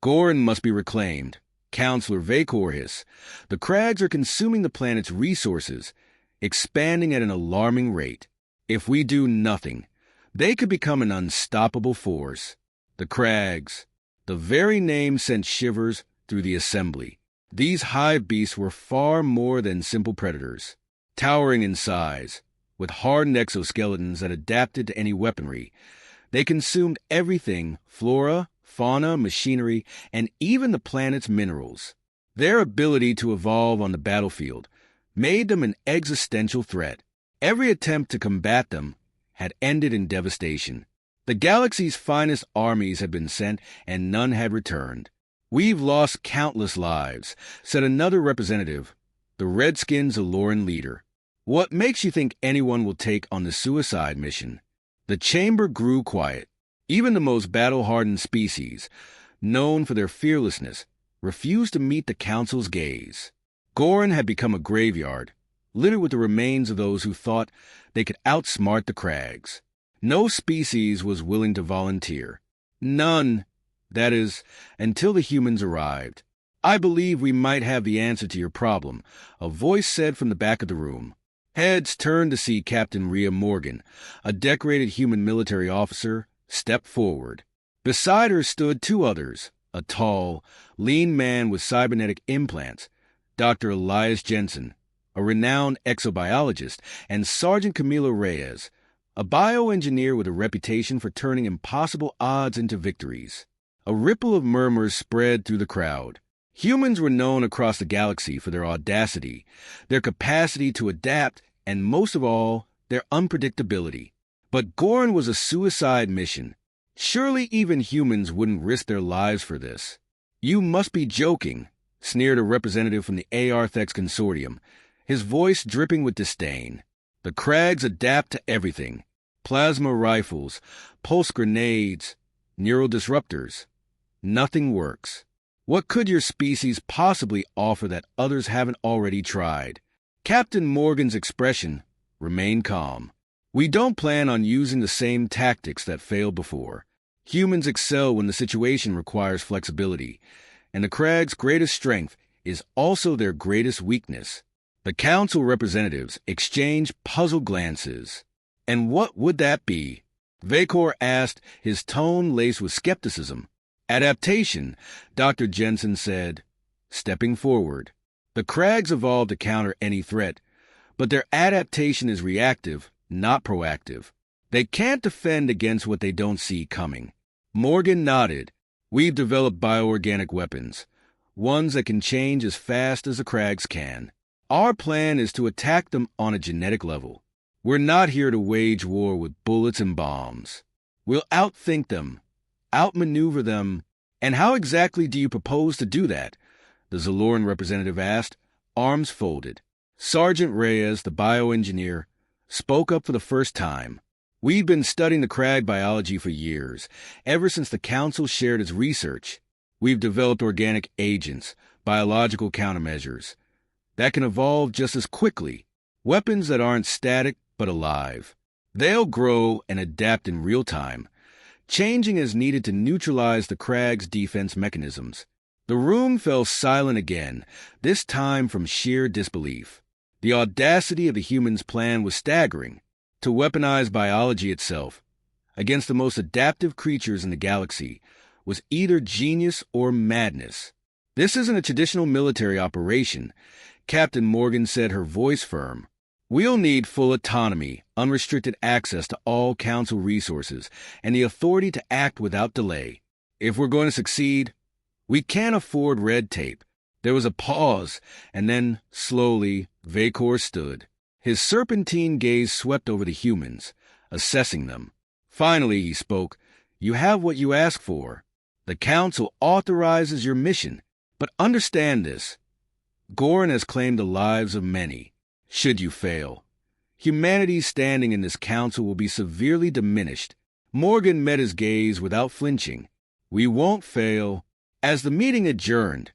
Gorin must be reclaimed. Counselor Vacor hissed. The Crags are consuming the planet's resources, expanding at an alarming rate. If we do nothing, they could become an unstoppable force. The Crags. The very name sent shivers through the assembly. These hive beasts were far more than simple predators. Towering in size, with hardened exoskeletons that adapted to any weaponry, they consumed everything: flora, fauna, machinery, and even the planet's minerals. Their ability to evolve on the battlefield made them an existential threat. Every attempt to combat them had ended in devastation. The galaxy's finest armies had been sent, and none had returned. "We've lost countless lives," said another representative, the Redskins' Aloran leader. "What makes you think anyone will take on the suicide mission?" The chamber grew quiet. Even the most battle-hardened species, known for their fearlessness, refused to meet the Council's gaze. Gorin had become a graveyard, littered with the remains of those who thought they could outsmart the Crags. No species was willing to volunteer. None. That is, until the humans arrived. "I believe we might have the answer to your problem," a voice said from the back of the room. Heads turned to see Captain Rhea Morgan, a decorated human military officer, step forward. Beside her stood two others, a tall, lean man with cybernetic implants, Dr. Elias Jensen, a renowned exobiologist, and Sergeant Camilo Reyes, a bioengineer with a reputation for turning impossible odds into victories. A ripple of murmurs spread through the crowd. Humans were known across the galaxy for their audacity, their capacity to adapt, and most of all, their unpredictability. But Gorin was a suicide mission. Surely even humans wouldn't risk their lives for this. "You must be joking," sneered a representative from the Arthex Consortium, his voice dripping with disdain. "The Crags adapt to everything. Plasma rifles, pulse grenades, neural disruptors. Nothing works. What could your species possibly offer that others haven't already tried?" Captain Morgan's expression remained calm. "We don't plan on using the same tactics that failed before. Humans excel when the situation requires flexibility, and the Crags' greatest strength is also their greatest weakness." The Council representatives exchanged puzzled glances. "And what would that be?" Vacor asked, his tone laced with skepticism. "Adaptation," Dr. Jensen said, stepping forward. "The Crags evolved to counter any threat, but their adaptation is reactive, not proactive. They can't defend against what they don't see coming." Morgan nodded. "We've developed bioorganic weapons, ones that can change as fast as the Crags can. Our plan is to attack them on a genetic level. We're not here to wage war with bullets and bombs. We'll outthink them, outmaneuver them." "And how exactly do you propose to do that?" the Zaloran representative asked, arms folded. Sergeant Reyes, the bioengineer, spoke up for the first time. "We've been studying the Crag biology for years, ever since the Council shared its research. We've developed organic agents, biological countermeasures, that can evolve just as quickly, weapons that aren't static but alive. They'll grow and adapt in real time, changing as needed to neutralize the Crag's defense mechanisms." The room fell silent again, this time from sheer disbelief. The audacity of the humans' plan was staggering. To weaponize biology itself against the most adaptive creatures in the galaxy was either genius or madness. "This isn't a traditional military operation," Captain Morgan said, her voice firm. "We'll need full autonomy, unrestricted access to all Council resources, and the authority to act without delay. If we're going to succeed, we can't afford red tape." There was a pause, and then, slowly, Vacor stood. His serpentine gaze swept over the humans, assessing them. Finally, he spoke. "You have what you asked for. The Council authorizes your mission. But understand this. Gorin has claimed the lives of many. Should you fail, humanity's standing in this Council will be severely diminished." Morgan met his gaze without flinching. "We won't fail." As the meeting adjourned,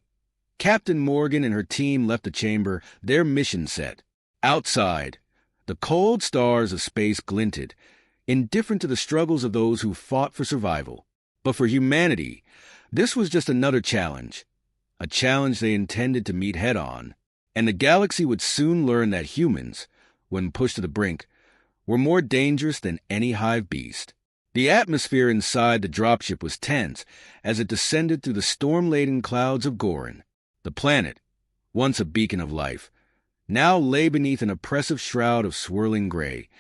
Captain Morgan and her team left the chamber, their mission set. Outside, the cold stars of space glinted, indifferent to the struggles of those who fought for survival. But for humanity, This was just another challenge, a challenge they intended to meet head-on, and the galaxy would soon learn that humans, when pushed to the brink, were more dangerous than any hive beast. The atmosphere inside the dropship was tense as it descended through the storm-laden clouds of Gorin. The planet, once a beacon of life, now lay beneath an oppressive shroud of swirling gray,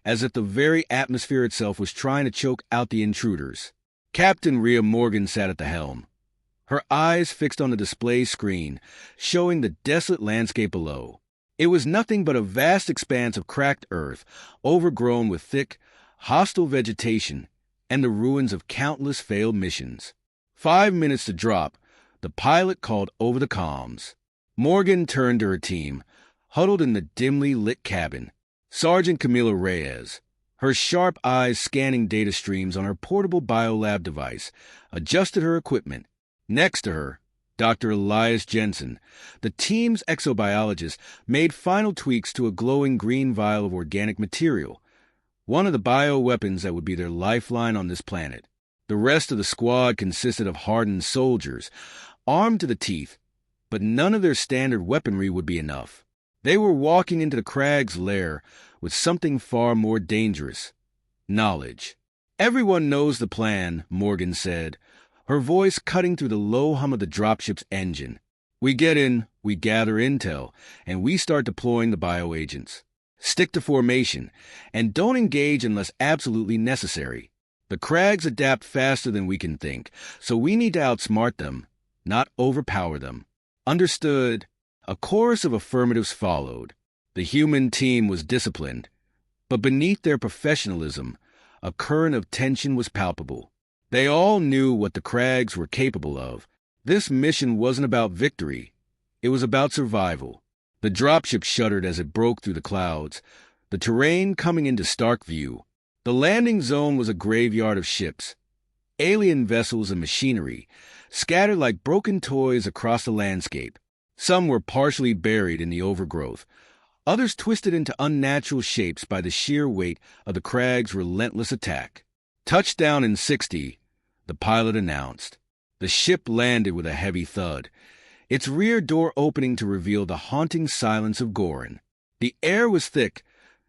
as if the very atmosphere itself was trying to choke out the intruders. Captain Rhea Morgan sat at the helm, her eyes fixed on the display screen, showing the desolate landscape below. It was nothing but a vast expanse of cracked earth, overgrown with thick, hostile vegetation, and the ruins of countless failed missions. 5 minutes to drop, the pilot called over the comms. Morgan turned to her team, huddled in the dimly lit cabin. Sergeant Camila Reyes, her sharp eyes scanning data streams on her portable biolab device, adjusted her equipment. Next to her, Dr. Elias Jensen, the team's exobiologist, made final tweaks to a glowing green vial of organic material, one of the bioweapons that would be their lifeline on this planet. The rest of the squad consisted of hardened soldiers, armed to the teeth, but none of their standard weaponry would be enough. They were walking into the Crag's lair with something far more dangerous: knowledge. "Everyone knows the plan," Morgan said, her voice cutting through the low hum of the dropship's engine. "We get in, we gather intel, and we start deploying the bioagents. Stick to formation, and don't engage unless absolutely necessary. The Crags adapt faster than we can think, so we need to outsmart them, not overpower them." "Understood." A chorus of affirmatives followed. The human team was disciplined, but beneath their professionalism, a current of tension was palpable. They all knew what the Crags were capable of. This mission wasn't about victory. It was about survival. The dropship shuddered as it broke through the clouds, the terrain coming into stark view. The landing zone was a graveyard of ships, alien vessels and machinery, scattered like broken toys across the landscape. Some were partially buried in the overgrowth, others twisted into unnatural shapes by the sheer weight of the Crag's relentless attack. "Touchdown in 60, the pilot announced. The ship landed with a heavy thud, its rear door opening to reveal the haunting silence of Gorin. The air was thick,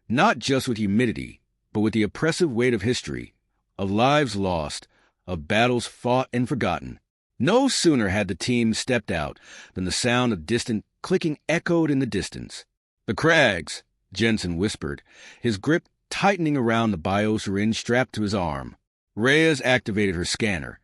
not just with humidity, but with the oppressive weight of history, of lives lost, of battles fought and forgotten. No sooner had the team stepped out than the sound of distant clicking echoed in the distance. "The Crags," Jensen whispered, his grip tightening around the biosyringe strapped to his arm. Reyes activated her scanner,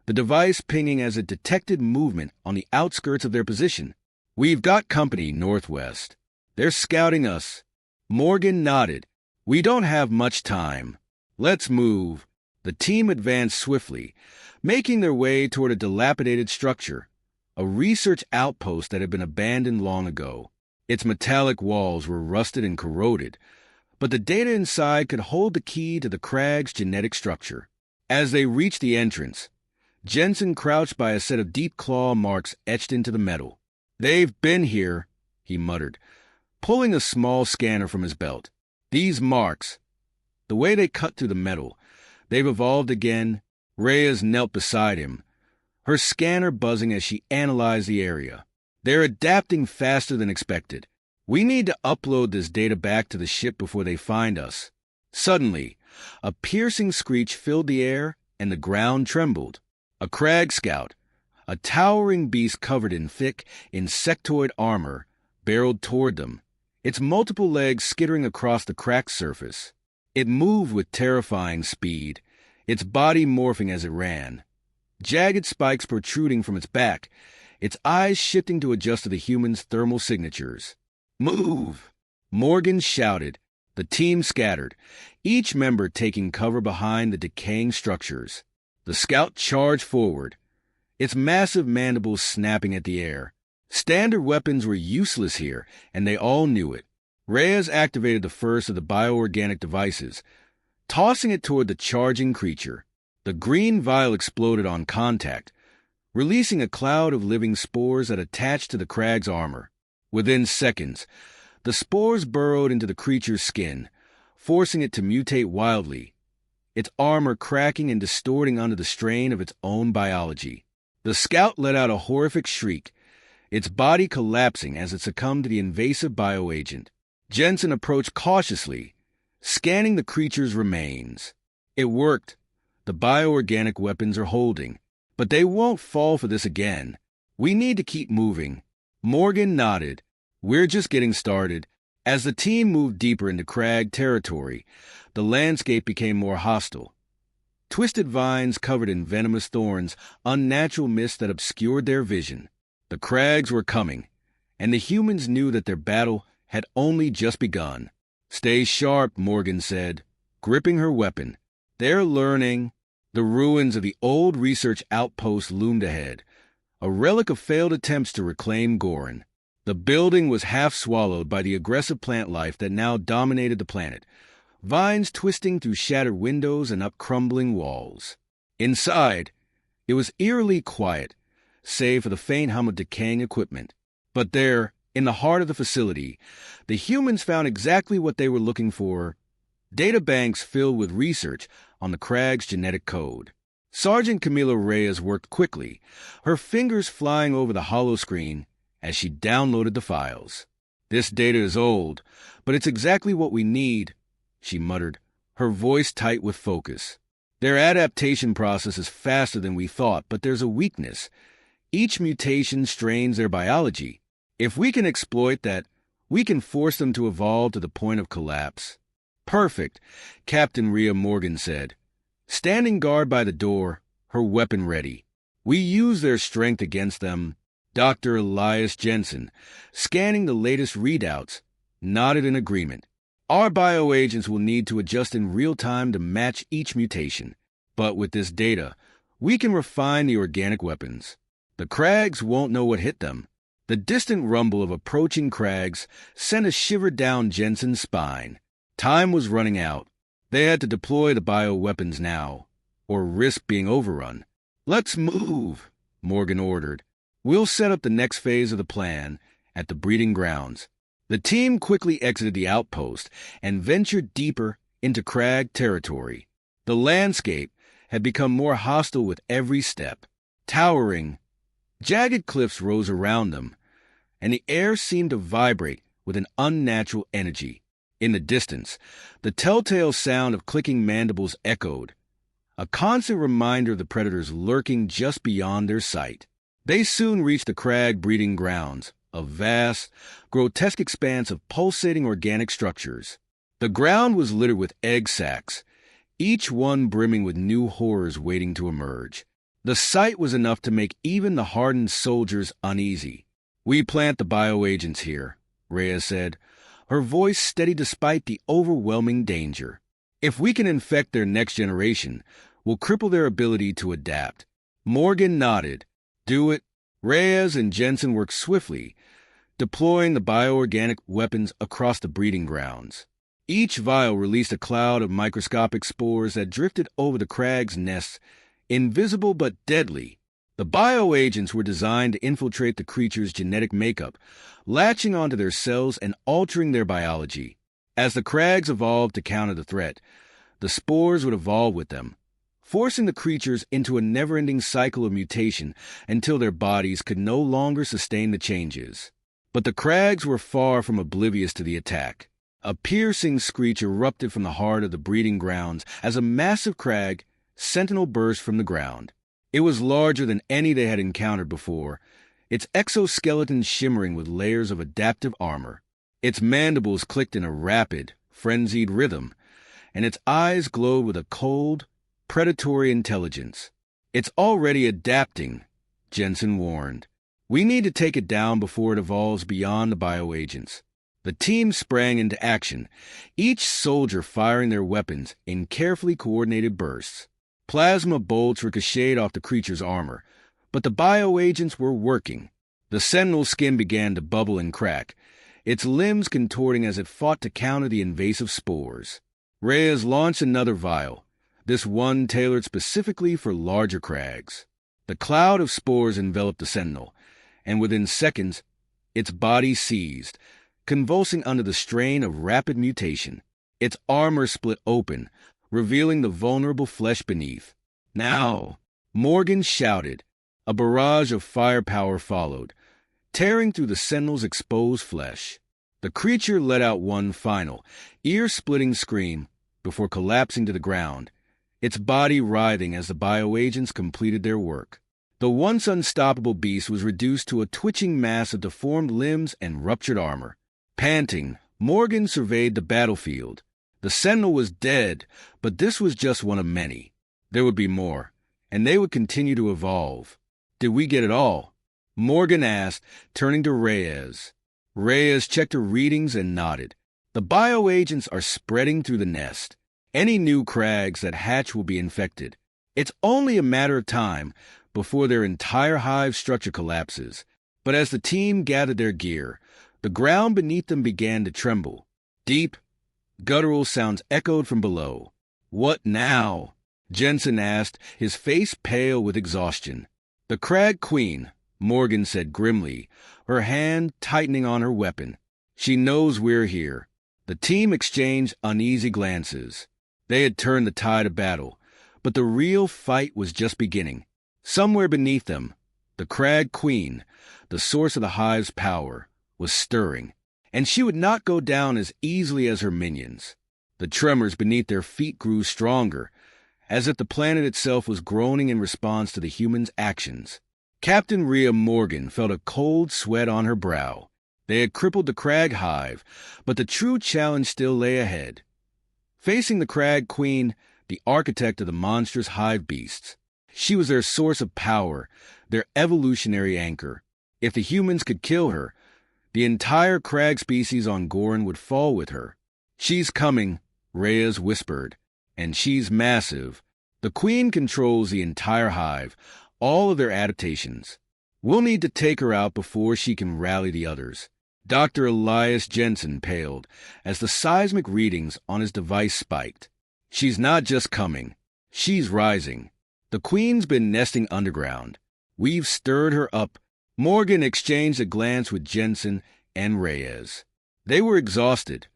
the device pinging as it detected movement on the outskirts of their position. "We've got company northwest. They're scouting us." Morgan nodded. "We don't have much time. Let's move." The team advanced swiftly, making their way toward a dilapidated structure, a research outpost that had been abandoned long ago. Its metallic walls were rusted and corroded, but the data inside could hold the key to the Crag's genetic structure. As they reached the entrance, Jensen crouched by a set of deep claw marks etched into the metal. "They've been here," he muttered, pulling a small scanner from his belt. "These marks, the way they cut through the metal, they've evolved again." Reyes knelt beside him, her scanner buzzing as she analyzed the area. "They're adapting faster than expected. We need to upload this data back to the ship before they find us." Suddenly, a piercing screech filled the air and the ground trembled. A Crag scout, a towering beast covered in thick, insectoid armor, barreled toward them, its multiple legs skittering across the cracked surface. It moved with terrifying speed, its body morphing as it ran, jagged spikes protruding from its back, its eyes shifting to adjust to the human's thermal signatures. "Move!" Morgan shouted. The team scattered, each member taking cover behind the decaying structures. The scout charged forward, its massive mandibles snapping at the air. Standard weapons were useless here, and they all knew it. Reyes activated the first of the bioorganic devices, tossing it toward the charging creature. The green vial exploded on contact, releasing a cloud of living spores that attached to the Crag's armor. Within seconds, the spores burrowed into the creature's skin, forcing it to mutate wildly, its armor cracking and distorting under the strain of its own biology. The scout let out a horrific shriek, its body collapsing as it succumbed to the invasive bioagent. Jensen approached cautiously, scanning the creature's remains. It worked. The bioorganic weapons are holding, but they won't fall for this again. We need to keep moving. Morgan nodded. We're just getting started. As the team moved deeper into crag territory, the landscape became more hostile. Twisted vines covered in venomous thorns, unnatural mist that obscured their vision. The crags were coming, and the humans knew that their battle had only just begun. Stay sharp, Morgan said, gripping her weapon. They're learning. The ruins of the old research outpost loomed ahead, a relic of failed attempts to reclaim Gorin. The building was half swallowed by the aggressive plant life that now dominated the planet, vines twisting through shattered windows and up crumbling walls. Inside, it was eerily quiet, save for the faint hum of decaying equipment. But there, in the heart of the facility, the humans found exactly what they were looking for: databanks filled with research on the Crag's genetic code. Sergeant Camila Reyes worked quickly, her fingers flying over the holoscreen as she downloaded the files. This data is old, but it's exactly what we need, she muttered, her voice tight with focus. Their adaptation process is faster than we thought, but there's a weakness. Each mutation strains their biology. If we can exploit that, we can force them to evolve to the point of collapse. Perfect, Captain Rhea Morgan said, standing guard by the door, her weapon ready. We use their strength against them. Dr. Elias Jensen, scanning the latest readouts, nodded in agreement. Our bioagents will need to adjust in real time to match each mutation. But with this data, we can refine the organic weapons. The crags won't know what hit them. The distant rumble of approaching crags sent a shiver down Jensen's spine. Time was running out. They had to deploy the bioweapons now, or risk being overrun. Let's move, Morgan ordered. We'll set up the next phase of the plan at the breeding grounds. The team quickly exited the outpost and ventured deeper into crag territory. The landscape had become more hostile with every step. Towering, jagged cliffs rose around them, and the air seemed to vibrate with an unnatural energy. In the distance, the telltale sound of clicking mandibles echoed, a constant reminder of the predators lurking just beyond their sight. They soon reached the crag breeding grounds, a vast, grotesque expanse of pulsating organic structures. The ground was littered with egg sacs, each one brimming with new horrors waiting to emerge. The sight was enough to make even the hardened soldiers uneasy. We plant the bioagents here, Rhea said, her voice steady despite the overwhelming danger. If we can infect their next generation, we'll cripple their ability to adapt. Morgan nodded. Do it. Reyes and Jensen worked swiftly, deploying the bioorganic weapons across the breeding grounds. Each vial released a cloud of microscopic spores that drifted over the crag's nests, invisible but deadly. The bioagents were designed to infiltrate the creature's genetic makeup, latching onto their cells and altering their biology. As the crags evolved to counter the threat, the spores would evolve with them, forcing the creatures into a never-ending cycle of mutation until their bodies could no longer sustain the changes. But the crags were far from oblivious to the attack. A piercing screech erupted from the heart of the breeding grounds as a massive crag sentinel burst from the ground. It was larger than any they had encountered before, its exoskeleton shimmering with layers of adaptive armor. Its mandibles clicked in a rapid, frenzied rhythm, and its eyes glowed with a cold, predatory intelligence. It's already adapting, Jensen warned. We need to take it down before it evolves beyond the bioagents. The team sprang into action, each soldier firing their weapons in carefully coordinated bursts. Plasma bolts ricocheted off the creature's armor, but the bioagents were working. The sentinel's skin began to bubble and crack, its limbs contorting as it fought to counter the invasive spores. Reyes launched another vial, this one tailored specifically for larger crags. The cloud of spores enveloped the sentinel, and within seconds, its body seized, convulsing under the strain of rapid mutation. Its armor split open, revealing the vulnerable flesh beneath. Now, Morgan shouted, A barrage of firepower followed, tearing through the Sentinel's exposed flesh. The creature let out one final, ear-splitting scream before collapsing to the ground, its body writhing as the bioagents completed their work. The once unstoppable beast was reduced to a twitching mass of deformed limbs and ruptured armor. Panting, Morgan surveyed the battlefield. The Sentinel was dead, but this was just one of many. There would be more, and they would continue to evolve. Did we get it all? Morgan asked, turning to Reyes. Reyes checked her readings and nodded. The bioagents are spreading through the nest. Any new crags that hatch will be infected. It's only a matter of time before their entire hive structure collapses. But as the team gathered their gear, the ground beneath them began to tremble. Deep, guttural sounds echoed from below. "What now?" Jensen asked, his face pale with exhaustion. "The Crag Queen," Morgan said grimly, her hand tightening on her weapon. "She knows we're here." The team exchanged uneasy glances. They had turned the tide of battle, but the real fight was just beginning. Somewhere beneath them, the Crag Queen, the source of the hive's power, was stirring, and she would not go down as easily as her minions. The tremors beneath their feet grew stronger, as if the planet itself was groaning in response to the humans' actions. Captain Rhea Morgan felt a cold sweat on her brow. They had crippled the Crag hive, but the true challenge still lay ahead. Facing the Crag Queen, the architect of the monstrous hive beasts, she was their source of power, their evolutionary anchor. If the humans could kill her, the entire Crag species on Gorin would fall with her. "She's coming," Reyes whispered, "and she's massive. The Queen controls the entire hive, all of their adaptations. We'll need to take her out before she can rally the others." Dr. Elias Jensen paled as the seismic readings on his device spiked. "She's not just coming. She's rising. The Queen's been nesting underground. We've stirred her up." Morgan exchanged a glance with Jensen and Reyes. They were exhausted,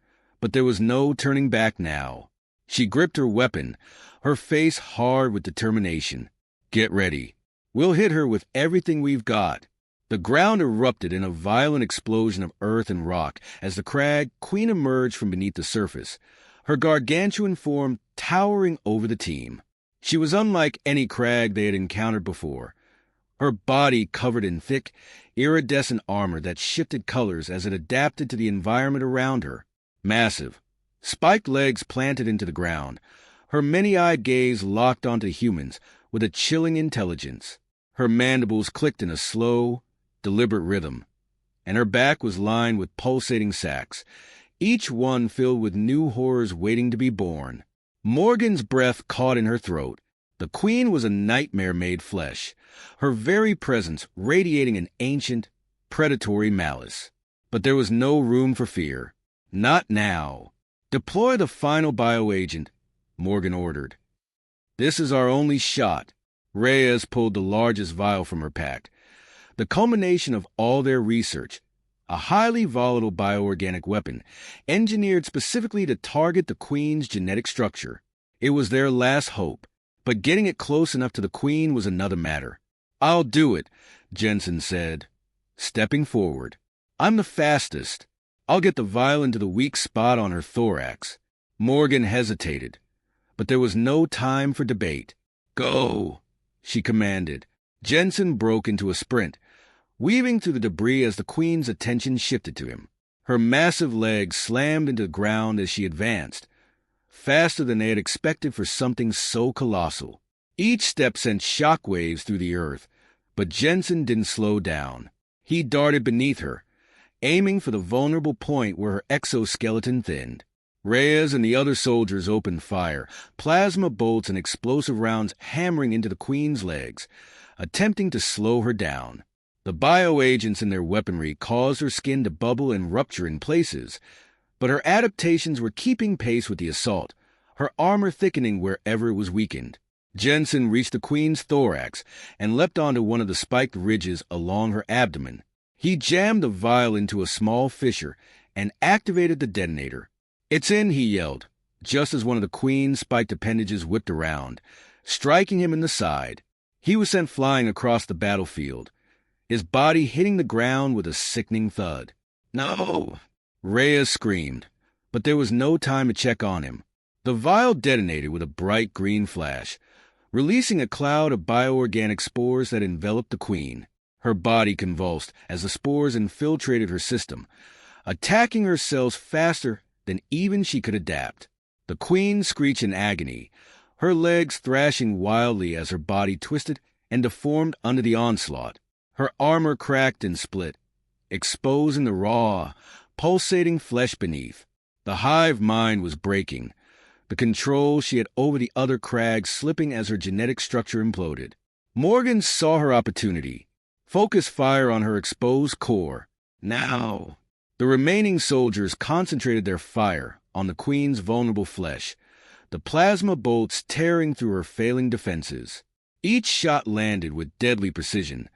but there was no turning back now. She gripped her weapon, her face hard with determination. "Get ready. We'll hit her with everything we've got." The ground erupted in a violent explosion of earth and rock as the Crag Queen emerged from beneath the surface, her gargantuan form towering over the team. She was unlike any Crag they had encountered before, her body covered in thick, iridescent armor that shifted colors as it adapted to the environment around her. Massive, spiked legs planted into the ground, her many-eyed gaze locked onto humans with a chilling intelligence. Her mandibles clicked in a slow, deliberate rhythm, and her back was lined with pulsating sacs, each one filled with new horrors waiting to be born. Morgan's breath caught in her throat. The Queen was a nightmare made flesh, her very presence radiating an ancient, predatory malice. But there was no room for fear. Not now. "Deploy the final bioagent," Morgan ordered. "This is our only shot." Reyes pulled the largest vial from her pack, the culmination of all their research, a highly volatile bioorganic weapon, engineered specifically to target the Queen's genetic structure. It was their last hope, but getting it close enough to the Queen was another matter. "I'll do it," Jensen said, stepping forward. "I'm the fastest. I'll get the vial into the weak spot on her thorax." Morgan hesitated, but there was no time for debate. "Go," she commanded. Jensen broke into a sprint, weaving through the debris as the Queen's attention shifted to him. Her massive legs slammed into the ground as she advanced, faster than they had expected for something so colossal. Each step sent shockwaves through the earth, but Jensen didn't slow down. He darted beneath her, aiming for the vulnerable point where her exoskeleton thinned. Reyes and the other soldiers opened fire, plasma bolts and explosive rounds hammering into the Queen's legs, attempting to slow her down. The bioagents in their weaponry caused her skin to bubble and rupture in places, but her adaptations were keeping pace with the assault, her armor thickening wherever it was weakened. Jensen reached the Queen's thorax and leapt onto one of the spiked ridges along her abdomen. He jammed the vial into a small fissure and activated the detonator. "It's in," he yelled, just as one of the Queen's spiked appendages whipped around, striking him in the side. He was sent flying across the battlefield, his body hitting the ground with a sickening thud. "No!" Reyes screamed, but there was no time to check on him. The vial detonated with a bright green flash, releasing a cloud of bioorganic spores that enveloped the queen. Her body convulsed as the spores infiltrated her system, attacking her cells faster than even she could adapt. The queen screeched in agony, her legs thrashing wildly as her body twisted and deformed under the onslaught. Her armor cracked and split, exposing the raw, pulsating flesh beneath. The hive mind was breaking, the control she had over the other crags slipping as her genetic structure imploded. Morgan saw her opportunity. Focus fire on her exposed core. Now! The remaining soldiers concentrated their fire on the queen's vulnerable flesh, the plasma bolts tearing through her failing defenses. Each shot landed with deadly precision,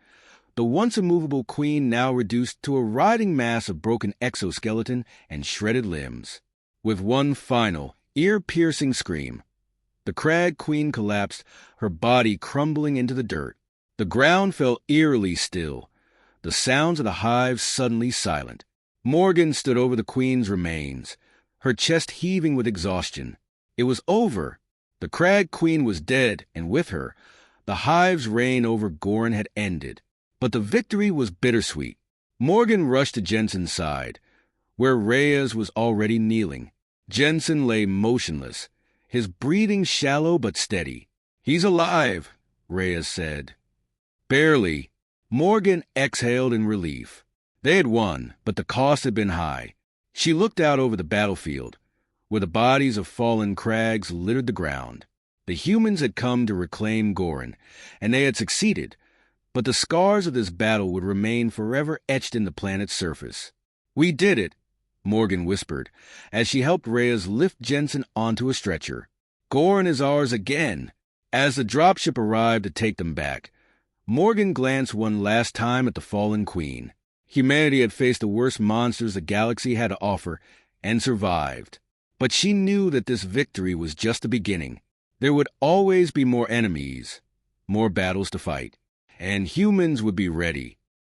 the once immovable queen now reduced to a writhing mass of broken exoskeleton and shredded limbs. With one final, ear-piercing scream, the crag queen collapsed, her body crumbling into the dirt. The ground fell eerily still, the sounds of the hive suddenly silent. Morgan stood over the queen's remains, her chest heaving with exhaustion. It was over. The crag queen was dead, and with her, the hive's reign over Gorin had ended. But the victory was bittersweet. Morgan rushed to Jensen's side, where Reyes was already kneeling. Jensen lay motionless, his breathing shallow but steady. "He's alive," Reyes said. "Barely." Morgan exhaled in relief. They had won, but the cost had been high. She looked out over the battlefield, where the bodies of fallen crags littered the ground. The humans had come to reclaim Gorin, and they had succeeded, but the scars of this battle would remain forever etched in the planet's surface. "We did it," Morgan whispered, as she helped Reyes lift Jensen onto a stretcher. "Gorin is ours again." As the dropship arrived to take them back, Morgan glanced one last time at the fallen queen. Humanity had faced the worst monsters the galaxy had to offer and survived. But she knew that this victory was just the beginning. There would always be more enemies, more battles to fight, and humans would be ready.